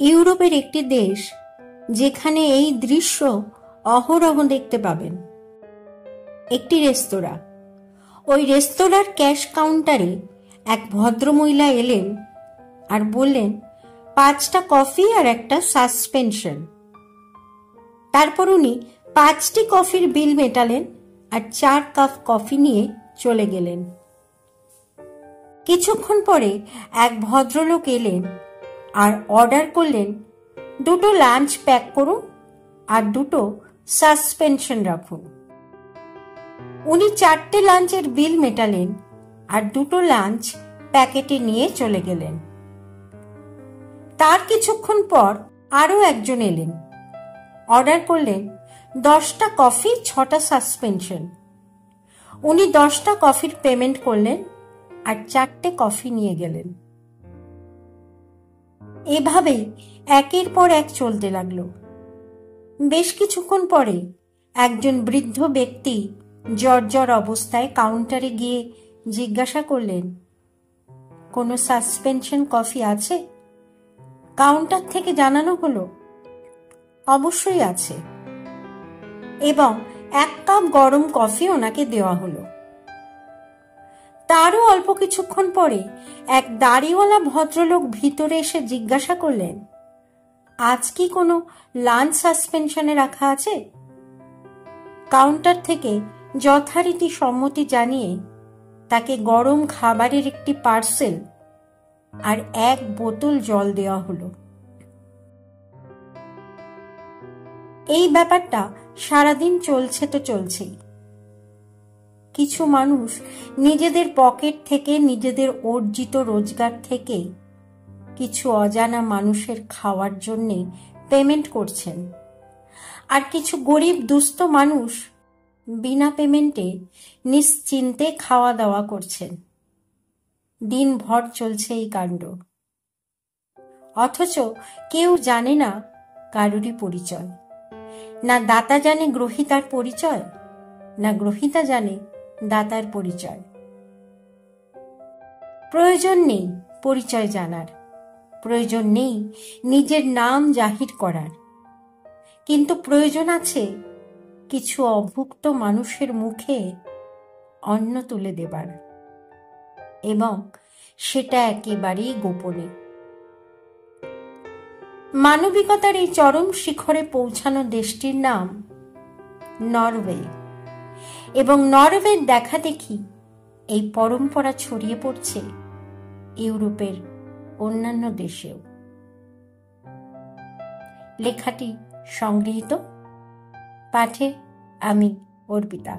ইউরোপের একটি দেশ যেখানে এই দৃশ্য অহরহ দেখতে পাবেন। একটি রেস্তোরাঁ। ওই রেস্তোরাঁর ক্যাশ কাউন্টারে এক ভদ্রমহিলা এলেন আর বললেন 5টা কফি আর একটা সাসপেনশন। তারপর উনি 5টি কফির বিল মেটালেন আর 4 কাপ কফি নিয়ে চলে গেলেন। কিছুক্ষণ পরে এক ভদ্রলোক এলেন আর অর্ডার করলেন 2টো লাঞ্চ প্যাক করুন আর 2টো সাসপেনশন রাখুন। উনি 4টে লাঞ্চের বিল মেটালেন আর 2টো লাঞ্চ প্যাকেটে নিয়ে চলে গেলেন। তার কিছুক্ষণ পর আরো একজন এলেন, অর্ডার করলেন 10টা কফি 6টা সাসপেনশন। উনি 10টা কফির পেমেন্ট করলেন আর 4টে কফি নিয়ে গেলেন। এভাবেই একের পর এক চলতে লাগলো। বেশ কিছুক্ষণ পরে একজন বৃদ্ধ ব্যক্তি জর্জর অবস্থায় কাউন্টারে গিয়ে জিজ্ঞাসা করলেন, কোনো সাসপেনশন কফি আছে? কাউন্টার থেকে জানানো হলো, অবশ্যই আছে, এবং 1 কাপ গরম কফি ওনাকে দেওয়া হলো। তারও অল্প কিছুক্ষণ পরে এক দাড়িওয়ালা ভদ্রলোক ভিতরে এসে জিজ্ঞাসা করলেন, আজ কি কোনো লাঞ্চ সাসপেনশনে রাখা আছে? কাউন্টার থেকে যথারীতি সম্মতি জানিয়ে তাকে গরম খাবারের একটি পার্সেল আর 1 বোতল জল দেওয়া হলো। এই ব্যাপারটা সারাদিন চলছে তো চলছেই। কিছু মানুষ নিজেদের পকেট থেকে, নিজেদের অর্জিত রোজগার থেকে কিছু অজানা মানুষের খাওয়ার জন্যে পেমেন্ট করছেন, আর কিছু গরিব দুস্থ মানুষ বিনা পেমেন্টে নিশ্চিন্তে খাওয়া দাওয়া করছেন। দিনভর চলছে এই কাণ্ড, অথচ কেউ জানে না কারুরই পরিচয়। না দাতা জানে গ্রহীতার পরিচয়, না গ্রহীতা জানে দাতার পরিচয়। প্রয়োজন নেই পরিচয় জানার, প্রয়োজন নেই নিজের নাম জাহির করার, কিন্তু প্রয়োজন আছে কিছু অভুক্ত মানুষের মুখে অন্ন তুলে দেবার, এবং সেটা একেবারেই গোপনে। মানবিকতার এই চরম শিখরে পৌঁছানো দেশটির নাম নরওয়ে, এবং নরওয়ের দেখা দেখি এই পরম্পরা ছড়িয়ে পড়ছে ইউরোপের অন্যান্য দেশেও। লেখাটি সংগৃহীত, পাঠে আমি অর্পিতা।